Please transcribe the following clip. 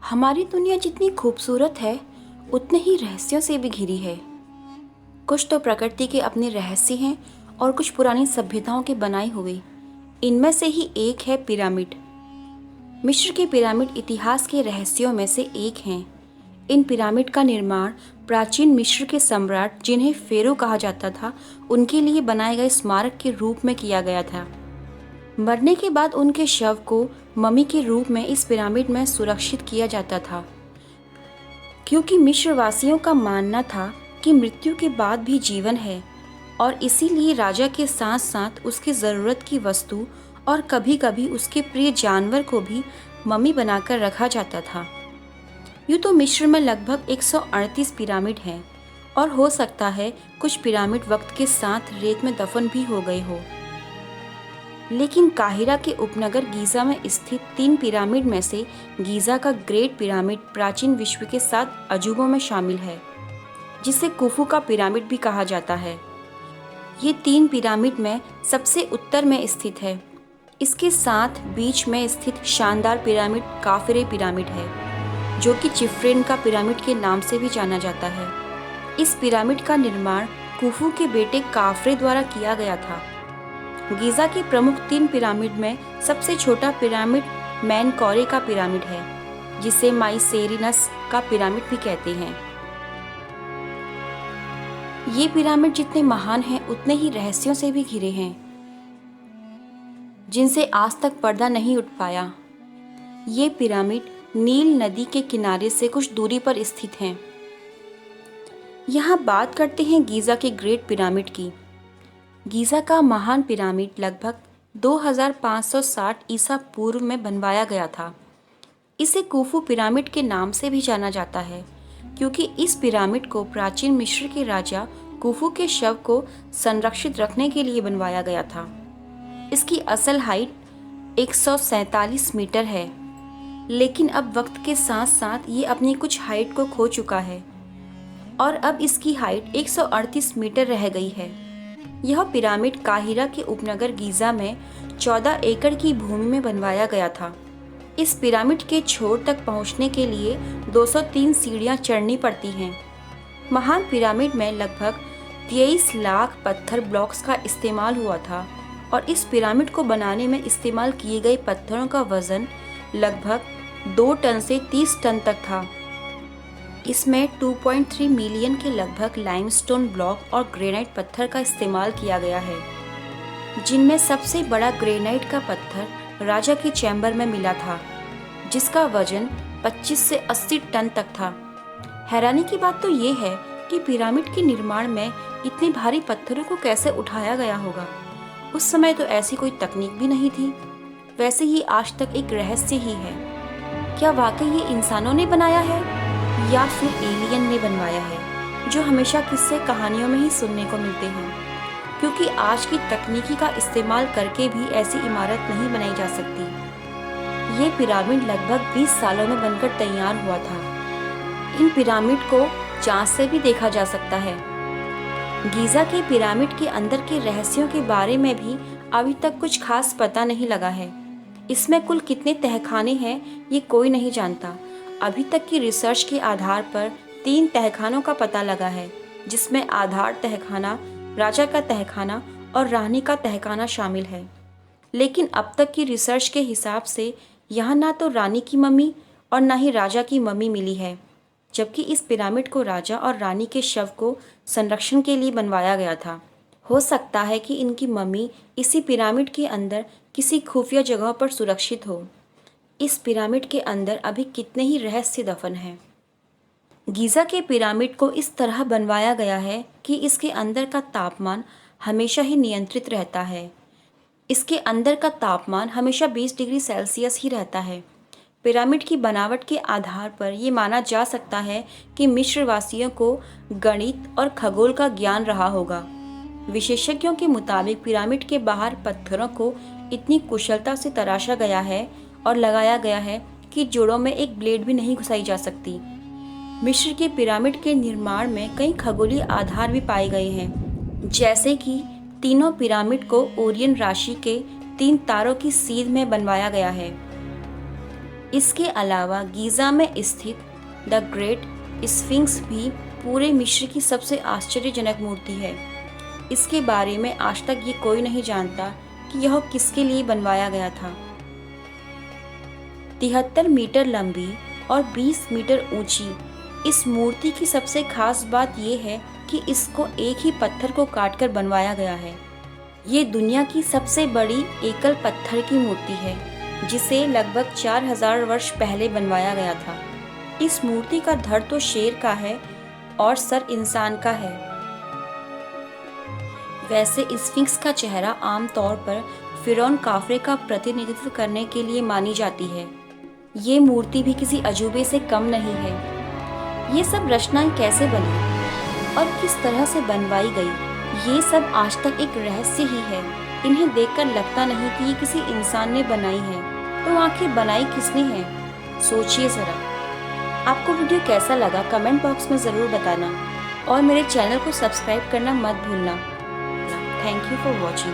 हमारी दुनिया जितनी खूबसूरत है उतने ही रहस्यों से भी घिरी है। कुछ तो प्रकृति के अपने रहस्य हैं और कुछ पुरानी सभ्यताओं के बनाए हुए। इनमें से ही एक है पिरामिड। मिस्र के पिरामिड इतिहास के रहस्यों में से एक हैं। इन पिरामिड का निर्माण प्राचीन मिस्र के सम्राट, जिन्हें फेरो कहा जाता था, उनके लिए बनाए गए स्मारक के रूप में किया गया था। मरने के बाद उनके शव को मम्मी के रूप में इस पिरामिड में सुरक्षित किया जाता था, क्योंकि मिस्र वासियों का मानना था कि मृत्यु के बाद भी जीवन है, और इसीलिए राजा के साथ साथ उसकी ज़रूरत की वस्तु और कभी कभी उसके प्रिय जानवर को भी मम्मी बनाकर रखा जाता था। यूँ तो मिस्र में लगभग 138 पिरामिड हैं, और हो सकता है कुछ पिरामिड वक्त के साथ रेत में दफन भी हो गए हो। लेकिन काहिरा के उपनगर गीज़ा में स्थित 3 पिरामिड में से गीज़ा का ग्रेट पिरामिड प्राचीन विश्व के 7 अजूबों में शामिल है, जिसे कुफू का पिरामिड भी कहा जाता है। ये 3 पिरामिड में सबसे उत्तर में स्थित है। इसके साथ बीच में स्थित शानदार पिरामिड काफरे पिरामिड है, जो कि चिफ्रेन का पिरामिड के नाम से भी जाना जाता है। इस पिरामिड का निर्माण कुफू के बेटे काफरे द्वारा किया गया था। गीज़ा के प्रमुख 3 पिरामिड में सबसे छोटा पिरामिड मेनकौरे का पिरामिड है, जिसे माइसेरिनस का पिरामिड भी कहते हैं। ये पिरामिड जितने महान हैं उतने ही रहस्यों से भी घिरे हैं, जिनसे आज तक पर्दा नहीं उठ पाया। ये पिरामिड नील नदी के किनारे से कुछ दूरी पर स्थित हैं। यहाँ बात करते हैं गीज़ा के ग्रेट पिरामिड की। गीज़ा का महान पिरामिड लगभग 2560 ईसा पूर्व में बनवाया गया था। इसे कुफू पिरामिड के नाम से भी जाना जाता है, क्योंकि इस पिरामिड को प्राचीन मिस्र के राजा कुफू के शव को संरक्षित रखने के लिए बनवाया गया था। इसकी असल हाइट 147 मीटर है, लेकिन अब वक्त के साथ साथ ये अपनी कुछ हाइट को खो चुका है, और अब इसकी हाइट 138 मीटर रह गई है। यह पिरामिड काहिरा के उपनगर गीज़ा में 14 एकड़ की भूमि में बनवाया गया था। इस पिरामिड के छोर तक पहुंचने के लिए 203 सीढ़ियां चढ़नी पड़ती हैं। महान पिरामिड में लगभग 23 लाख पत्थर ब्लॉक्स का इस्तेमाल हुआ था, और इस पिरामिड को बनाने में इस्तेमाल किए गए पत्थरों का वजन लगभग 2 टन से 30 टन तक था। इसमें 2.3 मिलियन के लगभग लाइमस्टोन ब्लॉक और ग्रेनाइट पत्थर का इस्तेमाल किया गया है, जिनमें सबसे बड़ा ग्रेनाइट का पत्थर राजा के चैम्बर में मिला था, जिसका वजन 25 से 80 टन तक था। हैरानी की बात तो ये है कि पिरामिड के निर्माण में इतने भारी पत्थरों को कैसे उठाया गया होगा। उस समय तो ऐसी कोई तकनीक भी नहीं थी। वैसे ये आज तक एक रहस्य ही है। क्या वाकई ये इंसानों ने बनाया है या फिर एलियन ने बनवाया है, जो हमेशा किस्से कहानियों में ही सुनने को मिलते हैं, क्योंकि आज की तकनीकी का इस्तेमाल करके भी ऐसी इमारत नहीं बनाई जा सकती। ये पिरामिड लगभग 20 सालों में बनकर तैयार हुआ था। इन पिरामिड को चाँद से भी देखा जा सकता है। गीज़ा के पिरामिड के अंदर के रहस्यों के बारे में भी अभी तक कुछ खास पता नहीं लगा है। इसमें कुल कितने तहखाने हैं ये कोई नहीं जानता। अभी तक की रिसर्च के आधार पर 3 तहखानों का पता लगा है, जिसमें आधार तहखाना, राजा का तहखाना और रानी का तहखाना शामिल है। लेकिन अब तक की रिसर्च के हिसाब से यहाँ ना तो रानी की मम्मी और ना ही राजा की मम्मी मिली है, जबकि इस पिरामिड को राजा और रानी के शव को संरक्षण के लिए बनवाया गया था। हो सकता है कि इनकी मम्मी इसी पिरामिड के अंदर किसी खुफिया जगह पर सुरक्षित हो। इस पिरामिड के अंदर अभी कितने ही रहस्य दफन हैं। गीज़ा के पिरामिड को इस तरह बनवाया गया है कि इसके अंदर का तापमान हमेशा ही नियंत्रित रहता है। इसके अंदर का तापमान हमेशा 20 डिग्री सेल्सियस ही रहता है। पिरामिड की बनावट के आधार पर ये माना जा सकता है कि मिस्र वासियों को गणित और खगोल का ज्ञान रहा होगा। विशेषज्ञों के मुताबिक पिरामिड के बाहर पत्थरों को इतनी कुशलता से तराशा गया है और लगाया गया है कि जोड़ों में एक ब्लेड भी नहीं घुसाई जा सकती। मिस्र के पिरामिड के निर्माण में कई खगोलीय आधार भी पाए गए हैं, जैसे कि तीनों पिरामिड को ओरियन राशि के 3 तारों की सीध में बनवाया गया है। इसके अलावा गीज़ा में स्थित द ग्रेट स्फिंक्स भी पूरे मिस्र की सबसे आश्चर्यजनक मूर्ति है। इसके बारे में आज तक ये कोई नहीं जानता कि यह किसके लिए बनवाया गया था। 73 मीटर लंबी और 20 मीटर ऊंची इस मूर्ति की सबसे खास बात यह है कि इसको एक ही पत्थर को काटकर बनवाया गया है। ये दुनिया की सबसे बड़ी एकल पत्थर की मूर्ति है, जिसे लगभग 4000 वर्ष पहले बनवाया गया था। इस मूर्ति का धड़ तो शेर का है और सर इंसान का है। वैसे स्फिंक्स का चेहरा आमतौर पर फिरौन काफरे का प्रतिनिधित्व करने के लिए मानी जाती है। ये मूर्ति भी किसी अजूबे से कम नहीं है। ये सब रचनाएं कैसे बनी और किस तरह से बनवाई गई, ये सब आज तक एक रहस्य ही है। इन्हें देखकर लगता नहीं कि ये किसी इंसान ने बनाई है, तो आखिर बनाई किसने है? सोचिए जरा। आपको वीडियो कैसा लगा कमेंट बॉक्स में ज़रूर बताना और मेरे चैनल को सब्सक्राइब करना मत भूलना। Thank you for watching.